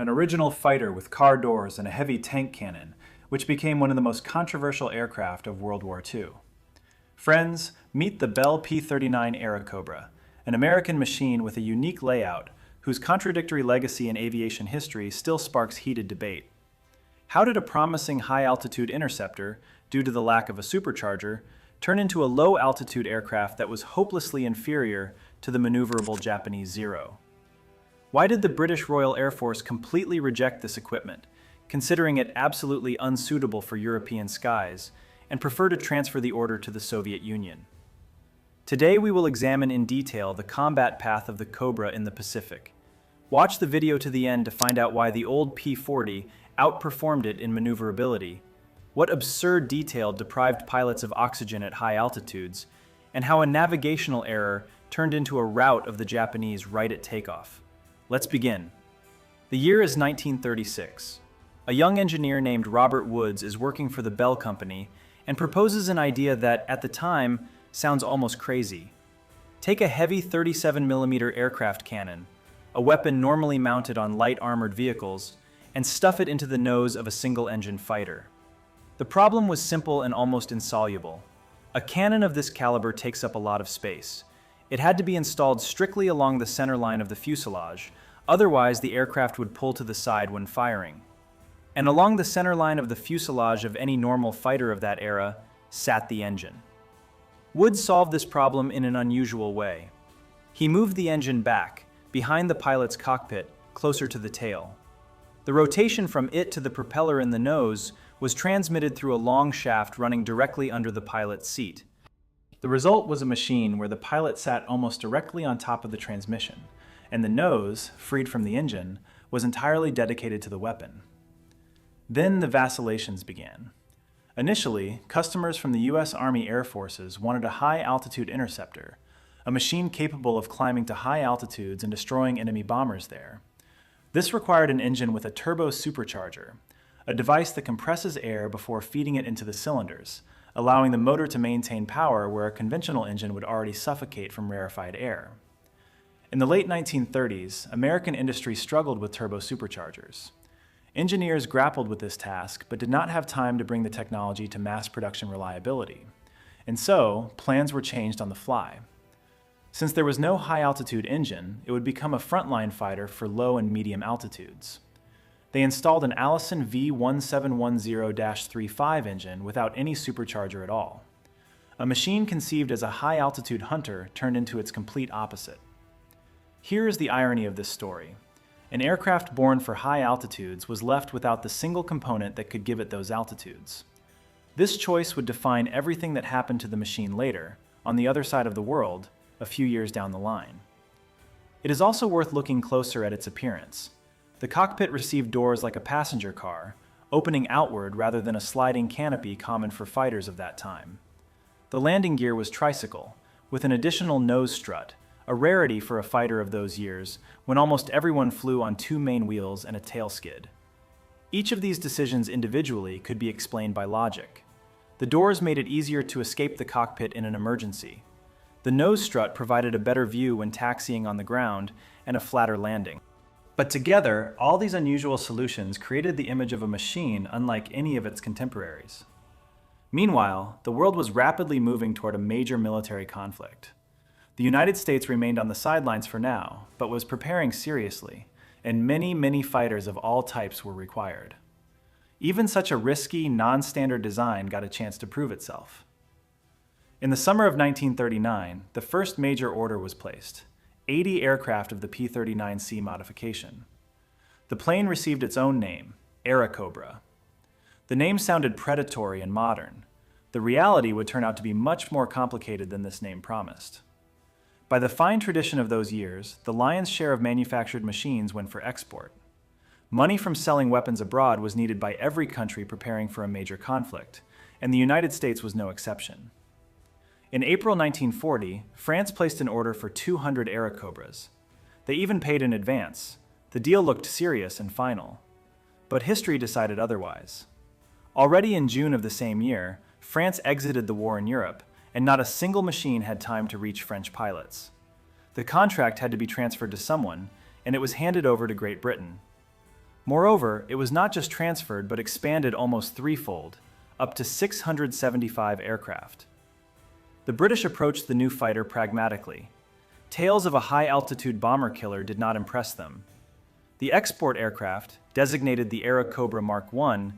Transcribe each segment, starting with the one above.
an original fighter with car doors and a heavy tank cannon, which became one of the most controversial aircraft of World War II. Friends, meet the Bell P-39 Airacobra, an American machine with a unique layout whose contradictory legacy in aviation history still sparks heated debate. How did a promising high-altitude interceptor, due to the lack of a supercharger, turn into a low-altitude aircraft that was hopelessly inferior to the maneuverable Japanese Zero? Why did the British Royal Air Force completely reject this equipment, considering it absolutely unsuitable for European skies, and prefer to transfer the order to the Soviet Union? Today we will examine in detail the combat path of the Cobra in the Pacific. Watch the video to the end to find out why the old P-40 outperformed it in maneuverability, what absurd detail deprived pilots of oxygen at high altitudes, and how a navigational error turned into a rout of the Japanese right at takeoff. Let's begin. The year is 1936. A young engineer named Robert Woods is working for the Bell Company and proposes an idea that, at the time, sounds almost crazy. Take a heavy 37mm aircraft cannon, a weapon normally mounted on light armored vehicles, and stuff it into the nose of a single-engine fighter. The problem was simple and almost insoluble. A cannon of this caliber takes up a lot of space. It had to be installed strictly along the center line of the fuselage, otherwise the aircraft would pull to the side when firing. And along the center line of the fuselage of any normal fighter of that era sat the engine. Woods solved this problem in an unusual way. He moved the engine back, behind the pilot's cockpit, closer to the tail. The rotation from it to the propeller in the nose was transmitted through a long shaft running directly under the pilot's seat. The result was a machine where the pilot sat almost directly on top of the transmission, and the nose, freed from the engine, was entirely dedicated to the weapon. Then the vacillations began. Initially, customers from the U.S. Army Air Forces wanted a high-altitude interceptor, a machine capable of climbing to high altitudes and destroying enemy bombers there. This required an engine with a turbo supercharger, a device that compresses air before feeding it into the cylinders, allowing the motor to maintain power where a conventional engine would already suffocate from rarefied air. In the late 1930s, American industry struggled with turbo superchargers. Engineers grappled with this task, but did not have time to bring the technology to mass production reliability. And so, plans were changed on the fly. Since there was no high-altitude engine, it would become a frontline fighter for low and medium altitudes. They installed an Allison V1710-35 engine without any supercharger at all. A machine conceived as a high-altitude hunter turned into its complete opposite. Here is the irony of this story. An aircraft born for high altitudes was left without the single component that could give it those altitudes. This choice would define everything that happened to the machine later, on the other side of the world, a few years down the line. It is also worth looking closer at its appearance. The cockpit received doors like a passenger car, opening outward rather than a sliding canopy common for fighters of that time. The landing gear was Tricycle, with an additional nose strut, a rarity for a fighter of those years when almost everyone flew on two main wheels and a tail skid. Each of these decisions individually could be explained by logic. The doors made it easier to escape the cockpit in an emergency. The nose strut provided a better view when taxiing on the ground and a flatter landing. But together, all these unusual solutions created the image of a machine unlike any of its contemporaries. Meanwhile, the world was rapidly moving toward a major military conflict. The United States remained on the sidelines for now, but was preparing seriously, and many fighters of all types were required. Even such a risky, non-standard design got a chance to prove itself. In the summer of 1939, the first major order was placed, 80 aircraft of the P-39C modification. The plane received its own name, Airacobra. The name sounded predatory and modern. The reality would turn out to be much more complicated than this name promised. By the fine tradition of those years, the lion's share of manufactured machines went for export. Money from selling weapons abroad was needed by every country preparing for a major conflict, and the United States was no exception. In April 1940, France placed an order for 200 Airacobras. They even paid in advance. The deal looked serious and final. But history decided otherwise. Already in June of the same year, France exited the war in Europe, and not a single machine had time to reach French pilots. The contract had to be transferred to someone, and it was handed over to Great Britain. Moreover, it was not just transferred but expanded almost threefold, up to 675 aircraft. The British approached the new fighter pragmatically. Tales of a high-altitude bomber killer did not impress them. The export aircraft, designated the Airacobra Mark I,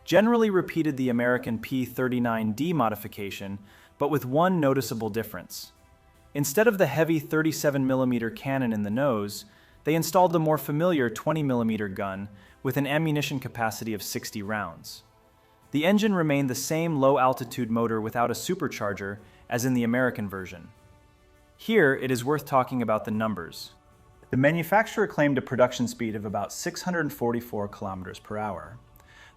generally repeated the American P-39D modification, but with one noticeable difference. Instead of the heavy 37mm cannon in the nose, they installed the more familiar 20mm gun with an ammunition capacity of 60 rounds. The engine remained the same low-altitude motor without a supercharger as in the American version. Here, it is worth talking about the numbers. The manufacturer claimed a production speed of about 644 kilometers per hour.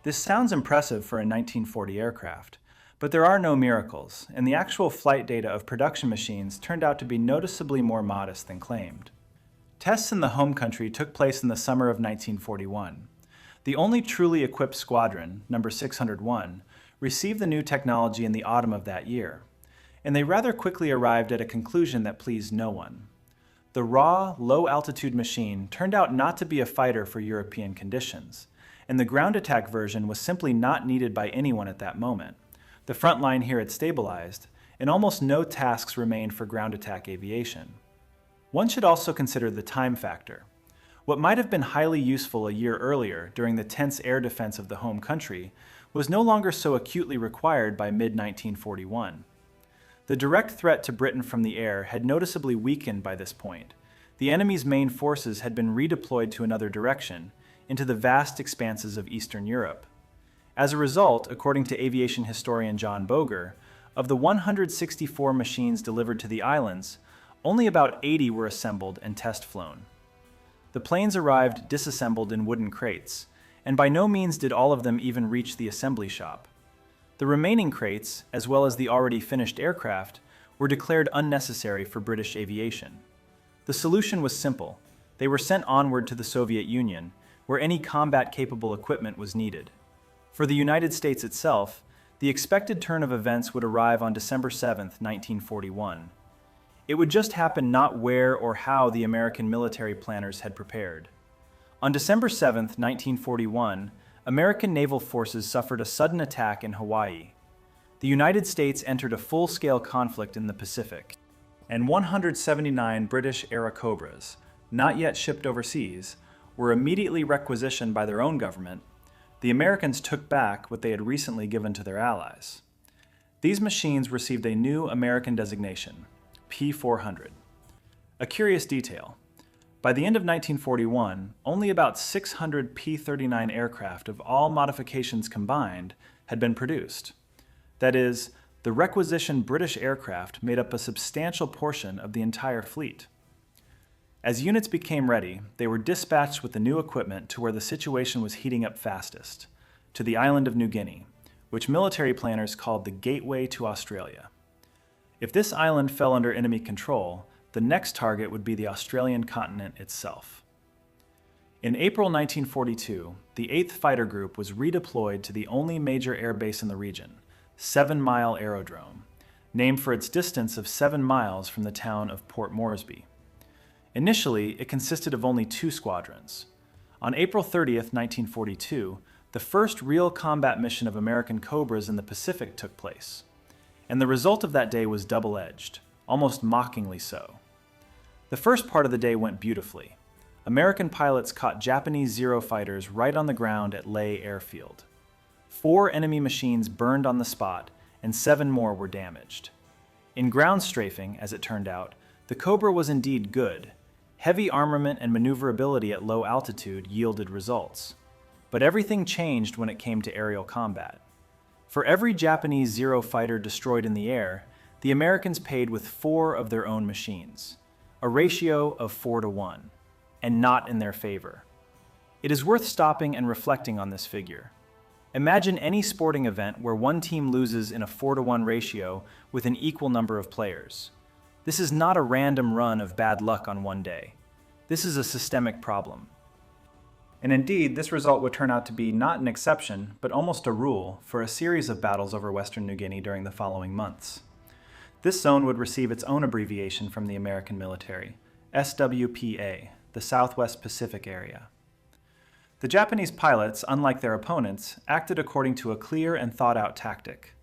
This sounds impressive for a 1940 aircraft, but there are no miracles, and the actual flight data of production machines turned out to be noticeably more modest than claimed. Tests in the home country took place in the summer of 1941. The only truly equipped squadron, number 601, received the new technology in the autumn of that year, and they rather quickly arrived at a conclusion that pleased no one. The raw, low-altitude machine turned out not to be a fighter for European conditions, and the ground attack version was simply not needed by anyone at that moment. The front line here had stabilized, and almost no tasks remained for ground attack aviation. One should also consider the time factor. What might have been highly useful a year earlier during the tense air defense of the home country was no longer so acutely required by mid-1941. The direct threat to Britain from the air had noticeably weakened by this point. The enemy's main forces had been redeployed to another direction, into the vast expanses of Eastern Europe. As a result, according to aviation historian John Boger, of the 164 machines delivered to the islands, only about 80 were assembled and test flown. The planes arrived disassembled in wooden crates, and by no means did all of them even reach the assembly shop. The remaining crates, as well as the already finished aircraft, were declared unnecessary for British aviation. The solution was simple. They were sent onward to the Soviet Union, where any combat-capable equipment was needed. For the United States itself, the expected turn of events would arrive on December 7, 1941. It would just happen not where or how the American military planners had prepared. On December 7, 1941, American naval forces suffered a sudden attack in Hawaii. The United States entered a full-scale conflict in the Pacific, and 179 British Airacobras, not yet shipped overseas, were immediately requisitioned by their own government. The Americans took back what they had recently given to their allies. These machines received a new American designation, P-400. A curious detail. By the end of 1941, only about 600 P-39 aircraft of all modifications combined had been produced. That is, the requisitioned British aircraft made up a substantial portion of the entire fleet. As units became ready, they were dispatched with the new equipment to where the situation was heating up fastest, to the island of New Guinea, which military planners called the gateway to Australia. If this island fell under enemy control, the next target would be the Australian continent itself. In April 1942, the 8th Fighter Group was redeployed to the only major air base in the region, 7 Mile Aerodrome, named for its distance of 7 miles from the town of Port Moresby. Initially, it consisted of only 2 squadrons. On April 30, 1942, the first real combat mission of American Cobras in the Pacific took place. And the result of that day was double-edged, almost mockingly so. The first part of the day went beautifully. American pilots caught Japanese Zero fighters right on the ground at Lae Airfield. 4 enemy machines burned on the spot, and 7 more were damaged. In ground strafing, as it turned out, the Cobra was indeed good. Heavy armament and maneuverability at low altitude yielded results. But everything changed when it came to aerial combat. For every Japanese Zero fighter destroyed in the air, the Americans paid with 4 of their own machines, a ratio of 4-to-1, and not in their favor. It is worth stopping and reflecting on this figure. Imagine any sporting event where one team loses in a 4-to-1 ratio with an equal number of players. This is not a random run of bad luck on one day. This is a systemic problem. And indeed, this result would turn out to be not an exception, but almost a rule for a series of battles over Western New Guinea during the following months. This zone would receive its own abbreviation from the American military, SWPA, the Southwest Pacific Area. The Japanese pilots, unlike their opponents, acted according to a clear and thought-out tactic.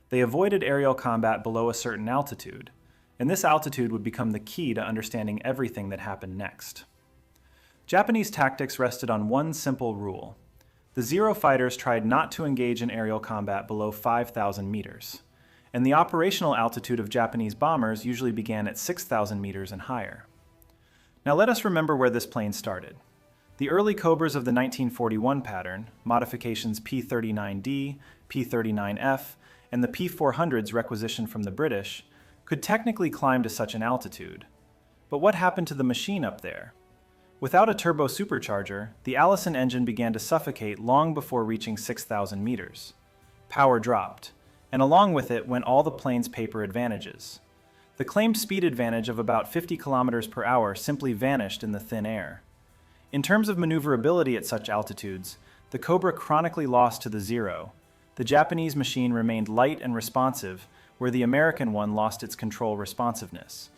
They avoided aerial combat below a certain altitude, and this altitude would become the key to understanding everything that happened next. Japanese tactics rested on one simple rule. The Zero fighters tried not to engage in aerial combat below 5,000 meters, and the operational altitude of Japanese bombers usually began at 6,000 meters and higher. Now let us remember where this plane started. The early Cobras of the 1941 pattern, modifications P-39D, P-39F, and the P-400s requisitioned from the British, could technically climb to such an altitude. But what happened to the machine up there? Without a turbo supercharger, the Allison engine began to suffocate long before reaching 6,000 meters. Power dropped, and along with it went all the plane's paper advantages. The claimed speed advantage of about 50 kilometers per hour simply vanished in the thin air. In terms of maneuverability at such altitudes, the Cobra chronically lost to the Zero. The Japanese machine remained light and responsive, where the American one lost its control responsiveness.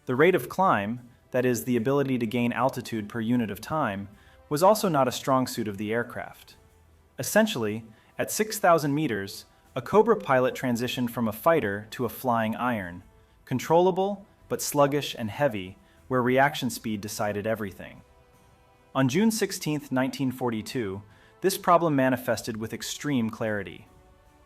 The rate of climb, that is, the ability to gain altitude per unit of time, was also not a strong suit of the aircraft. Essentially, at 6,000 meters, a Cobra pilot transitioned from a fighter to a flying iron, controllable but sluggish and heavy, where reaction speed decided everything. On June 16, 1942, this problem manifested with extreme clarity.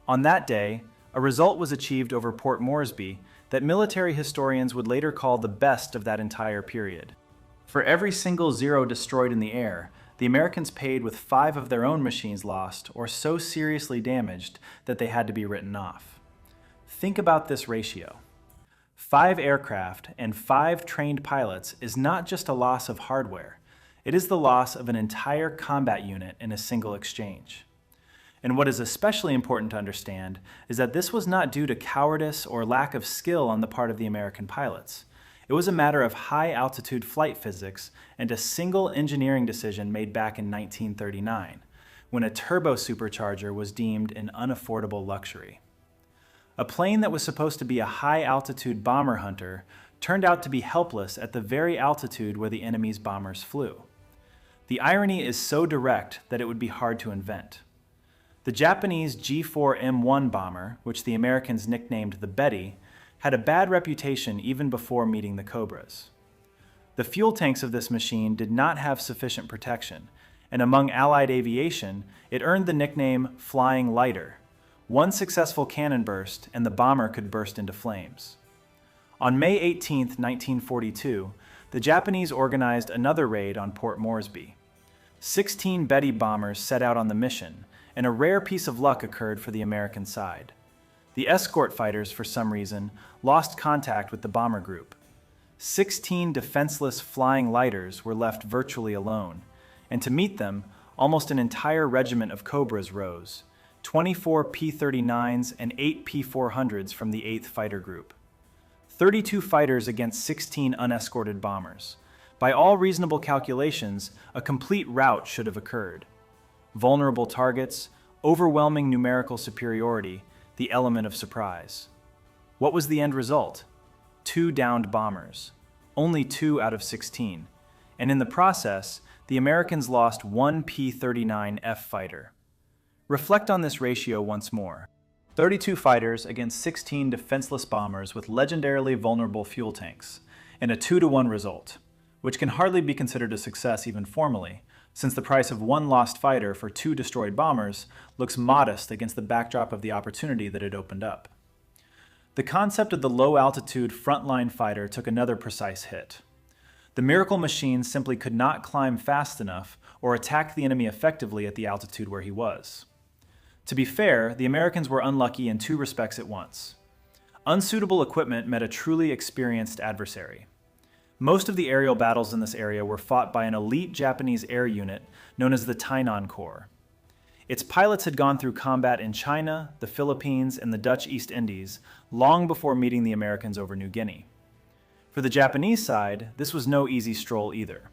On that day, a result was achieved over Port Moresby that military historians would later call the best of that entire period. For every single Zero destroyed in the air, the Americans paid with 5 of their own machines lost or so seriously damaged that they had to be written off. Think about this ratio. 5 aircraft and 5 trained pilots is not just a loss of hardware, it is the loss of an entire combat unit in a single exchange. And what is especially important to understand is that this was not due to cowardice or lack of skill on the part of the American pilots. It was a matter of high-altitude flight physics and a single engineering decision made back in 1939, when a turbo supercharger was deemed an unaffordable luxury. A plane that was supposed to be a high-altitude bomber hunter turned out to be helpless at the very altitude where the enemy's bombers flew. The irony is so direct that it would be hard to invent. The Japanese G4M1 bomber, which the Americans nicknamed the Betty, had a bad reputation even before meeting the Cobras. The fuel tanks of this machine did not have sufficient protection, and among Allied aviation, it earned the nickname Flying Lighter. One successful cannon burst, and the bomber could burst into flames. On May 18, 1942, the Japanese organized another raid on Port Moresby. 16 Betty bombers set out on the mission, and a rare piece of luck occurred for the American side. The escort fighters, for some reason, lost contact with the bomber group. 16 defenseless flying lighters were left virtually alone, and to meet them, almost an entire regiment of Cobras rose, 24 P-39s and 8 P-400s from the 8th Fighter Group. 32 fighters against 16 unescorted bombers. By all reasonable calculations, a complete rout should have occurred. Vulnerable targets, overwhelming numerical superiority, the element of surprise. What was the end result? 2 downed bombers, only 2 out of 16, and in the process, the Americans lost 1 P-39F fighter. Reflect on this ratio once more. 32 fighters against 16 defenseless bombers with legendarily vulnerable fuel tanks, and a 2-to-1 result, which can hardly be considered a success even formally, since the price of 1 lost fighter for 2 destroyed bombers looks modest against the backdrop of the opportunity that it opened up. The concept of the low-altitude frontline fighter took another precise hit. The miracle machine simply could not climb fast enough or attack the enemy effectively at the altitude where he was. To be fair, the Americans were unlucky in 2 respects at once. Unsuitable equipment met a truly experienced adversary. Most of the aerial battles in this area were fought by an elite Japanese air unit known as the Tainan Corps. Its pilots had gone through combat in China, the Philippines, and the Dutch East Indies long before meeting the Americans over New Guinea. For the Japanese side, this was no easy stroll either.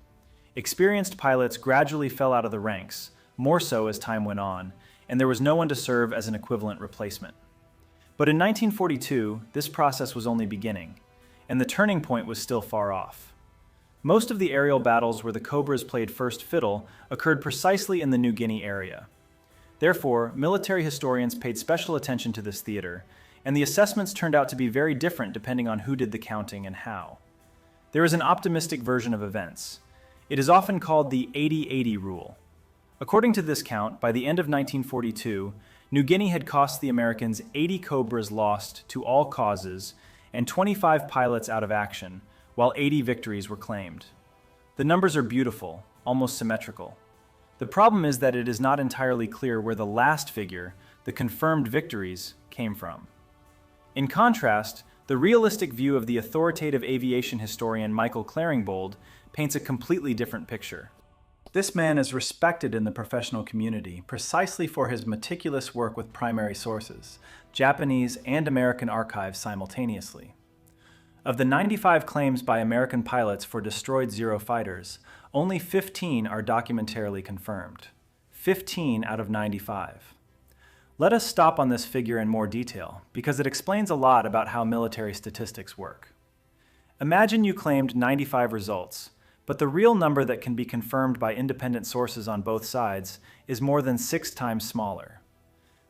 Experienced pilots gradually fell out of the ranks, more so as time went on, and there was no one to serve as an equivalent replacement. But in 1942, this process was only beginning, and the turning point was still far off. Most of the aerial battles where the Cobras played first fiddle occurred precisely in the New Guinea area. Therefore, military historians paid special attention to this theater, and the assessments turned out to be very different depending on who did the counting and how. There is an optimistic version of events. It is often called the 80-80 rule. According to this count, by the end of 1942, New Guinea had cost the Americans 80 Cobras lost to all causes and 25 pilots out of action, while 80 victories were claimed. The numbers are beautiful, almost symmetrical. The problem is that it is not entirely clear where the last figure, the confirmed victories, came from. In contrast, the realistic view of the authoritative aviation historian Michael Claringbold paints a completely different picture. This man is respected in the professional community precisely for his meticulous work with primary sources, Japanese and American archives simultaneously. Of the 95 claims by American pilots for destroyed Zero fighters, only 15 are documentarily confirmed. 15 out of 95. Let us stop on this figure in more detail, because it explains a lot about how military statistics work. Imagine you claimed 95 results, but the real number that can be confirmed by independent sources on both sides is more than 6 times smaller.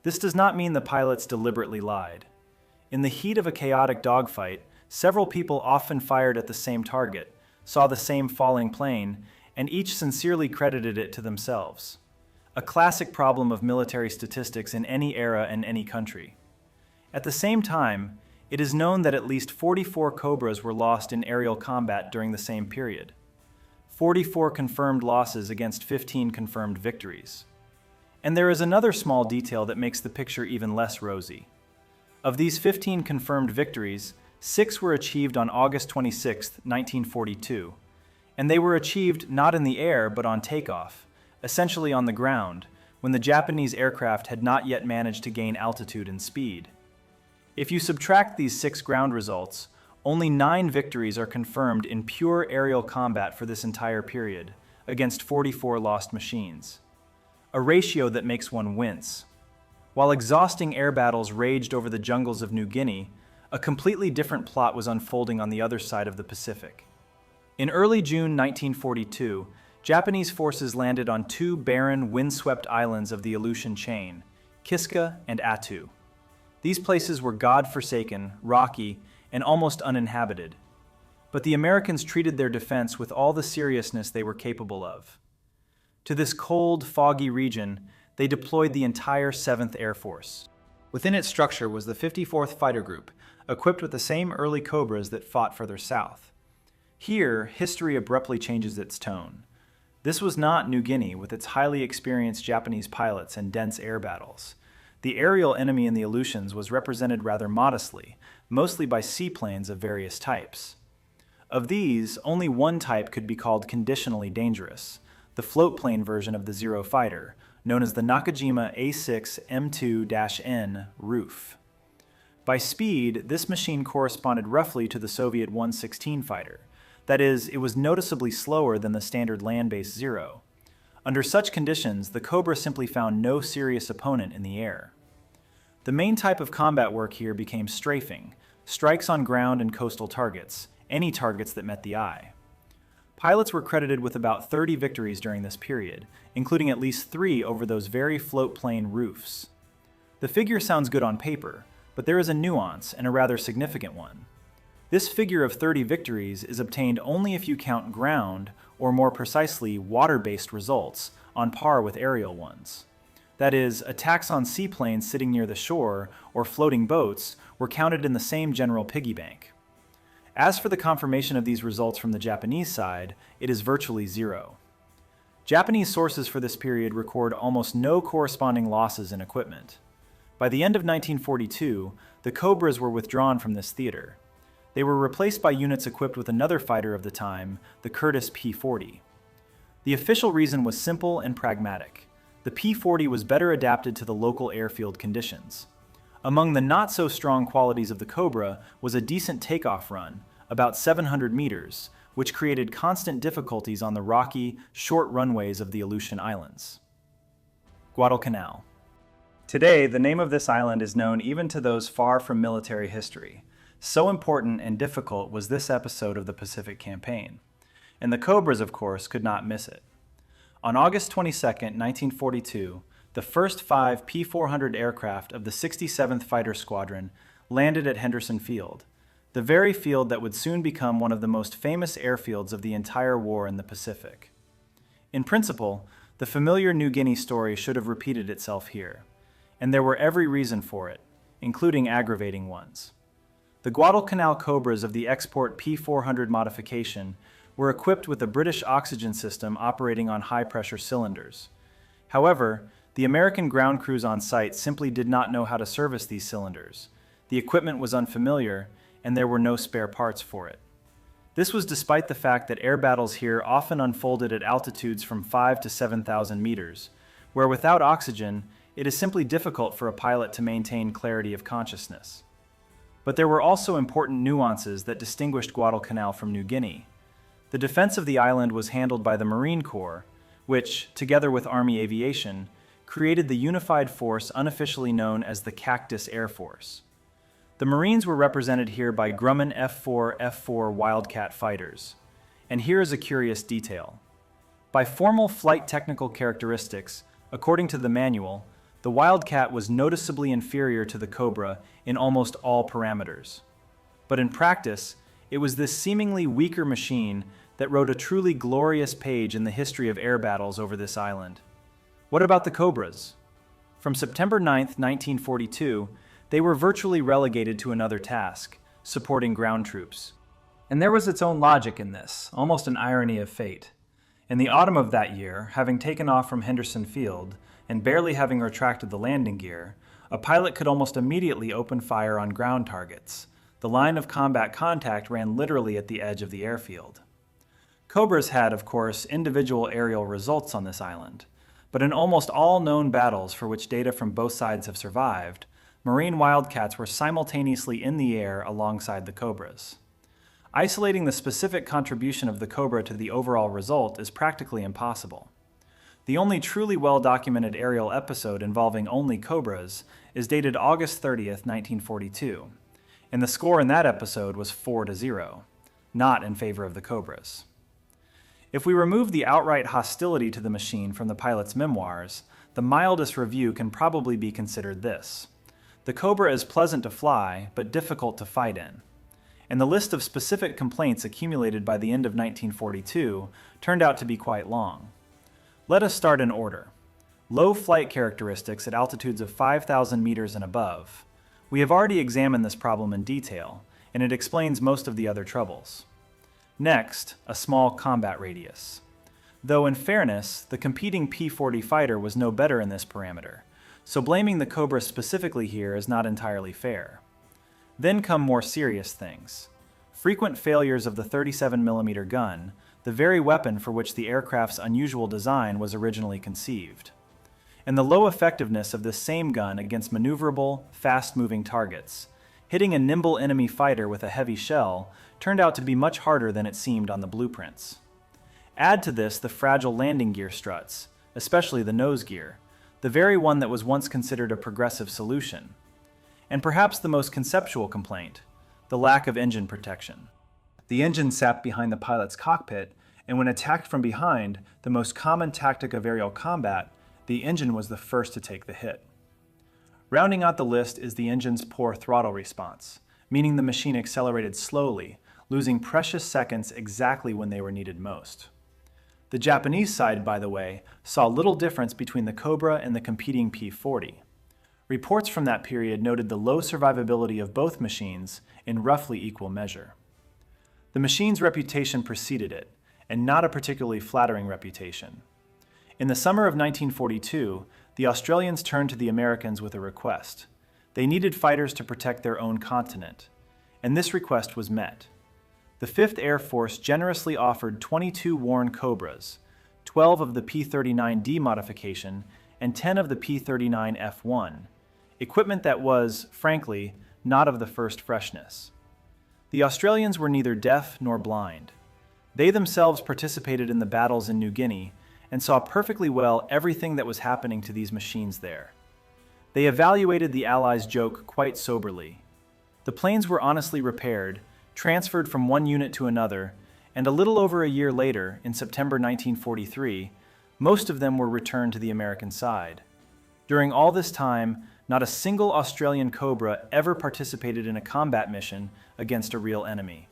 This does not mean the pilots deliberately lied. In the heat of a chaotic dogfight, several people often fired at the same target, saw the same falling plane, and each sincerely credited it to themselves. A classic problem of military statistics in any era and any country. At the same time, it is known that at least 44 Cobras were lost in aerial combat during the same period. 44 confirmed losses against 15 confirmed victories. And there is another small detail that makes the picture even less rosy. Of these 15 confirmed victories, 6 were achieved on August 26, 1942, and they were achieved not in the air but on takeoff, essentially on the ground, when the Japanese aircraft had not yet managed to gain altitude and speed. If you subtract these 6 ground results, only 9 victories are confirmed in pure aerial combat for this entire period, against 44 lost machines. A ratio that makes one wince. While exhausting air battles raged over the jungles of New Guinea, a completely different plot was unfolding on the other side of the Pacific. In early June 1942, Japanese forces landed on 2 barren, windswept islands of the Aleutian chain, Kiska and Attu. These places were god-forsaken, rocky, and almost uninhabited. But the Americans treated their defense with all the seriousness they were capable of. To this cold, foggy region, they deployed the entire 7th Air Force. Within its structure was the 54th Fighter Group, equipped with the same early Cobras that fought further south. Here, history abruptly changes its tone. This was not New Guinea with its highly experienced Japanese pilots and dense air battles. The aerial enemy in the Aleutians was represented rather modestly, mostly by seaplanes of various types. Of these, only one type could be called conditionally dangerous, the floatplane version of the Zero fighter, known as the Nakajima A6 M2-N Roof. By speed, this machine corresponded roughly to the Soviet 116 fighter. That is, it was noticeably slower than the standard land-based Zero. Under such conditions, the Cobra simply found no serious opponent in the air. The main type of combat work here became strafing, strikes on ground and coastal targets, any targets that met the eye. Pilots were credited with about 30 victories during this period, including at least 3 over those very floatplane roofs. The figure sounds good on paper, but there is a nuance, and a rather significant one. This figure of 30 victories is obtained only if you count ground, or more precisely, water-based results, on par with aerial ones. That is, attacks on seaplanes sitting near the shore, or floating boats, were counted in the same general piggy bank. As for the confirmation of these results from the Japanese side, it is virtually zero. Japanese sources for this period record almost no corresponding losses in equipment. By the end of 1942, the Cobras were withdrawn from this theater. They were replaced by units equipped with another fighter of the time, the Curtiss P-40. The official reason was simple and pragmatic. The P-40 was better adapted to the local airfield conditions. Among the not-so-strong qualities of the Cobra was a decent takeoff run, about 700 meters, which created constant difficulties on the rocky, short runways of the Aleutian Islands. Guadalcanal. Today, the name of this island is known even to those far from military history. So important and difficult was this episode of the Pacific Campaign. and the Cobras, of course, could not miss it. On August 22, 1942, the first 5 P-400 aircraft of the 67th Fighter Squadron landed at Henderson Field, the very field that would soon become one of the most famous airfields of the entire war in the Pacific. In principle, the familiar New Guinea story should have repeated itself here, and there were every reason for it, including aggravating ones. The Guadalcanal Cobras of the export P-400 modification were equipped with a British oxygen system operating on high-pressure cylinders. However, the American ground crews on site simply did not know how to service these cylinders. The equipment was unfamiliar, and there were no spare parts for it. This was despite the fact that air battles here often unfolded at altitudes from 5,000 to 7,000 meters, where without oxygen, it is simply difficult for a pilot to maintain clarity of consciousness. But there were also important nuances that distinguished Guadalcanal from New Guinea. The defense of the island was handled by the Marine Corps, which, together with Army Aviation, created the unified force unofficially known as the Cactus Air Force. The Marines were represented here by Grumman F-4 Wildcat fighters. And here is a curious detail. By formal flight technical characteristics, according to the manual, the Wildcat was noticeably inferior to the Cobra in almost all parameters. But in practice, it was this seemingly weaker machine that wrote a truly glorious page in the history of air battles over this island. What about the Cobras? From September 9, 1942, they were virtually relegated to another task, supporting ground troops. And there was its own logic in this, almost an irony of fate. In the autumn of that year, having taken off from Henderson Field, and barely having retracted the landing gear, a pilot could almost immediately open fire on ground targets. The line of combat contact ran literally at the edge of the airfield. Cobras had, of course, individual aerial results on this island, but in almost all known battles for which data from both sides have survived, Marine Wildcats were simultaneously in the air alongside the Cobras. Isolating the specific contribution of the Cobra to the overall result is practically impossible. The only truly well-documented aerial episode involving only Cobras is dated August 30th, 1942, and the score in that episode was 4-0, not in favor of the Cobras. If we remove the outright hostility to the machine from the pilot's memoirs, the mildest review can probably be considered this. The Cobra is pleasant to fly, but difficult to fight in. And the list of specific complaints accumulated by the end of 1942 turned out to be quite long. Let us start in order. Low flight characteristics at altitudes of 5,000 meters and above. We have already examined this problem in detail, and it explains most of the other troubles. Next, a small combat radius. Though in fairness, the competing P-40 fighter was no better in this parameter, so blaming the Cobra specifically here is not entirely fair. Then come more serious things. Frequent failures of the 37mm gun, the very weapon for which the aircraft's unusual design was originally conceived. And the low effectiveness of this same gun against maneuverable, fast-moving targets. Hitting a nimble enemy fighter with a heavy shell turned out to be much harder than it seemed on the blueprints. Add to this the fragile landing gear struts, especially the nose gear, the very one that was once considered a progressive solution. And perhaps the most conceptual complaint, the lack of engine protection. The engine sat behind the pilot's cockpit, and when attacked from behind, the most common tactic of aerial combat, the engine was the first to take the hit. Rounding out the list is the engine's poor throttle response, meaning the machine accelerated slowly, losing precious seconds exactly when they were needed most. The Japanese side, by the way, saw little difference between the Cobra and the competing P-40. Reports from that period noted the low survivability of both machines in roughly equal measure. The machine's reputation preceded it, and not a particularly flattering reputation. In the summer of 1942, the Australians turned to the Americans with a request. They needed fighters to protect their own continent, and this request was met. The 5th Air Force generously offered 22 Warren Cobras, 12 of the P-39D modification, and 10 of the P-39F1, equipment that was, frankly, not of the first freshness. The Australians were neither deaf nor blind. They themselves participated in the battles in New Guinea and saw perfectly well everything that was happening to these machines there. They evaluated the Allies' joke quite soberly. The planes were honestly repaired, transferred from one unit to another, and a little over a year later, in September 1943, most of them were returned to the American side. During all this time, not a single Australian Cobra ever participated in a combat mission against a real enemy.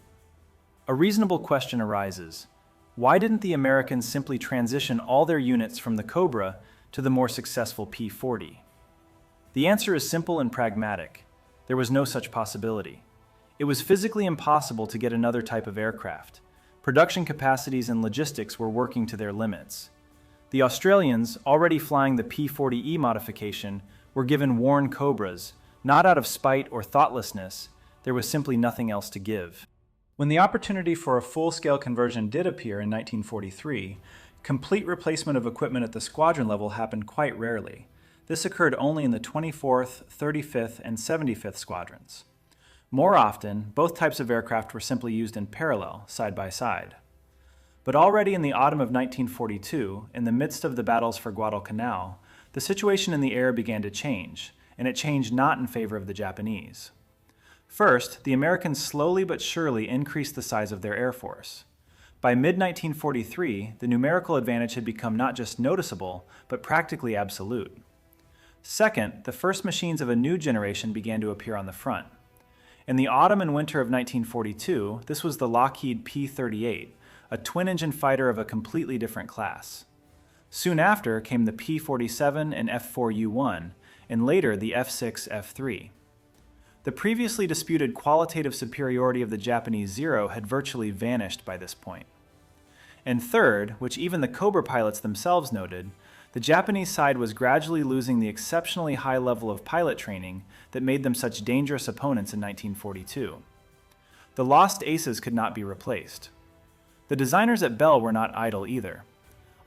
A reasonable question arises. Why didn't the Americans simply transition all their units from the Cobra to the more successful P-40? The answer is simple and pragmatic. There was no such possibility. It was physically impossible to get another type of aircraft. Production capacities and logistics were working to their limits. The Australians, already flying the P-40E modification, were given worn Cobras, not out of spite or thoughtlessness. There was simply nothing else to give. When the opportunity for a full-scale conversion did appear in 1943, complete replacement of equipment at the squadron level happened quite rarely. This occurred only in the 24th, 35th, and 75th squadrons. More often, both types of aircraft were simply used in parallel, side by side. But already in the autumn of 1942, in the midst of the battles for Guadalcanal, the situation in the air began to change, and it changed not in favor of the Japanese. First, the Americans slowly but surely increased the size of their air force. By mid-1943, the numerical advantage had become not just noticeable, but practically absolute. Second, the first machines of a new generation began to appear on the front. In the autumn and winter of 1942, this was the Lockheed P-38, a twin-engine fighter of a completely different class. Soon after came the P-47 and F-4U-1, and later the F-6, F-3. The previously disputed qualitative superiority of the Japanese Zero had virtually vanished by this point. And third, which even the Cobra pilots themselves noted, the Japanese side was gradually losing the exceptionally high level of pilot training that made them such dangerous opponents in 1942. The lost aces could not be replaced. The designers at Bell were not idle either.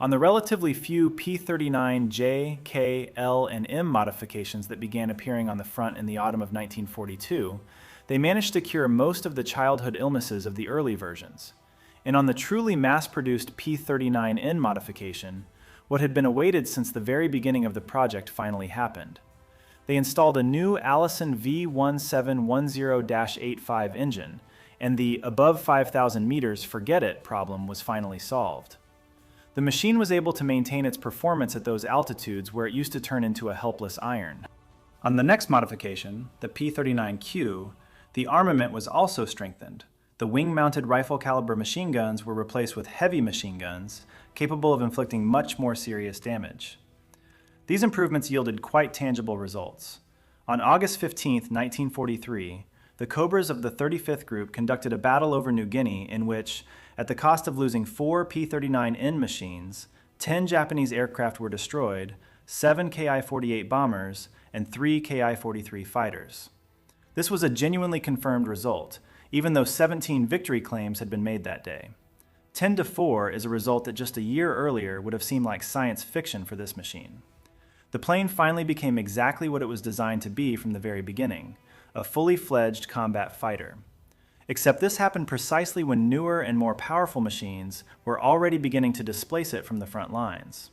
On the relatively few P-39J, K, L, and M modifications that began appearing on the front in the autumn of 1942, they managed to cure most of the childhood illnesses of the early versions. And on the truly mass-produced P-39N modification, what had been awaited since the very beginning of the project finally happened. They installed a new Allison V1710-85 engine, and the above 5,000 meters forget it problem was finally solved. The machine was able to maintain its performance at those altitudes where it used to turn into a helpless iron. On the next modification, the P-39Q, the armament was also strengthened. The wing-mounted rifle-caliber machine guns were replaced with heavy machine guns, capable of inflicting much more serious damage. These improvements yielded quite tangible results. On August 15, 1943, the Cobras of the 35th Group conducted a battle over New Guinea in which, at the cost of losing 4 P-39N machines, 10 Japanese aircraft were destroyed, 7 Ki-48 bombers, and 3 Ki-43 fighters. This was a genuinely confirmed result, even though 17 victory claims had been made that day. 10-4 is a result that just a year earlier would have seemed like science fiction for this machine. The plane finally became exactly what it was designed to be from the very beginning, a fully fledged combat fighter. Except this happened precisely when newer and more powerful machines were already beginning to displace it from the front lines.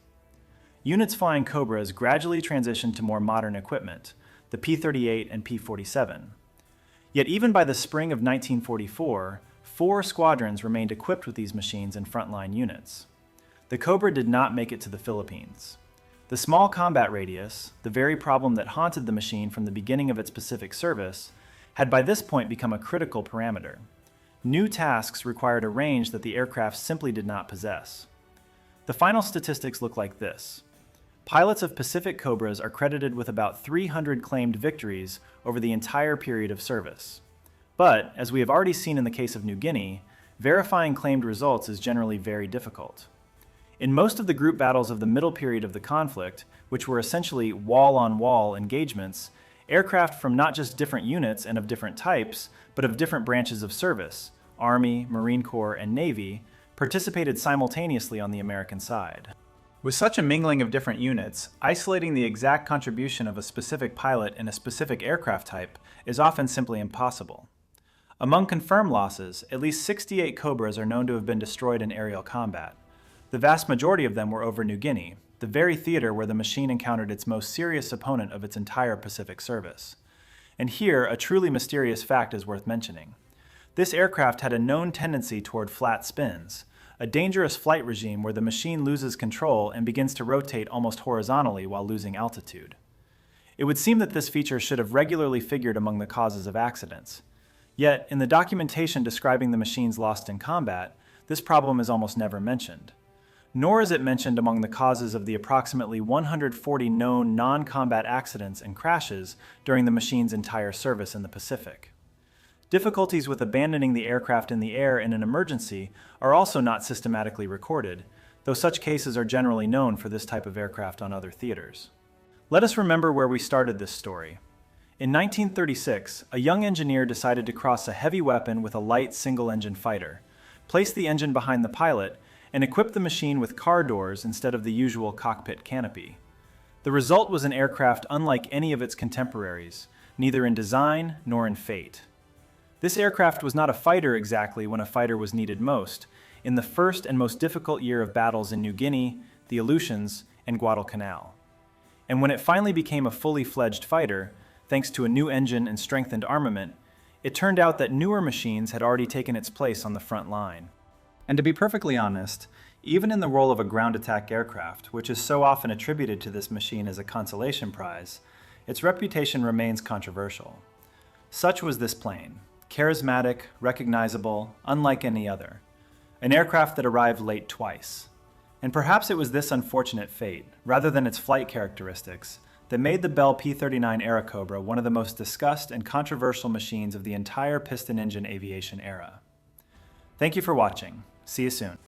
Units flying Cobras gradually transitioned to more modern equipment, the P-38 and P-47. Yet even by the spring of 1944, 4 squadrons remained equipped with these machines and frontline units. The Cobra did not make it to the Philippines. The small combat radius, the very problem that haunted the machine from the beginning of its Pacific service, had by this point become a critical parameter. New tasks required a range that the aircraft simply did not possess. The final statistics look like this. Pilots of Pacific Cobras are credited with about 300 claimed victories over the entire period of service. But, as we have already seen in the case of New Guinea, verifying claimed results is generally very difficult. In most of the group battles of the middle period of the conflict, which were essentially wall-on-wall engagements, aircraft from not just different units and of different types, but of different branches of service, Army, Marine Corps, and Navy, participated simultaneously on the American side. With such a mingling of different units, isolating the exact contribution of a specific pilot in a specific aircraft type is often simply impossible. Among confirmed losses, at least 68 Cobras are known to have been destroyed in aerial combat. The vast majority of them were over New Guinea, the very theater where the machine encountered its most serious opponent of its entire Pacific service. And here, a truly mysterious fact is worth mentioning. This aircraft had a known tendency toward flat spins, a dangerous flight regime where the machine loses control and begins to rotate almost horizontally while losing altitude. It would seem that this feature should have regularly figured among the causes of accidents. Yet, in the documentation describing the machines lost in combat, this problem is almost never mentioned. Nor is it mentioned among the causes of the approximately 140 known non-combat accidents and crashes during the machine's entire service in the Pacific. Difficulties with abandoning the aircraft in the air in an emergency are also not systematically recorded, though such cases are generally known for this type of aircraft on other theaters. Let us remember where we started this story. In 1936, a young engineer decided to cross a heavy weapon with a light single-engine fighter, place the engine behind the pilot, and equip the machine with car doors instead of the usual cockpit canopy. The result was an aircraft unlike any of its contemporaries, neither in design nor in fate. This aircraft was not a fighter exactly when a fighter was needed most, in the first and most difficult year of battles in New Guinea, the Aleutians, and Guadalcanal. And when it finally became a fully fledged fighter, thanks to a new engine and strengthened armament, it turned out that newer machines had already taken its place on the front line. And to be perfectly honest, even in the role of a ground attack aircraft, which is so often attributed to this machine as a consolation prize, its reputation remains controversial. Such was this plane. Charismatic, recognizable, unlike any other. An aircraft that arrived late twice. And perhaps it was this unfortunate fate, rather than its flight characteristics, that made the Bell P-39 Airacobra one of the most discussed and controversial machines of the entire piston engine aviation era. Thank you for watching. See you soon.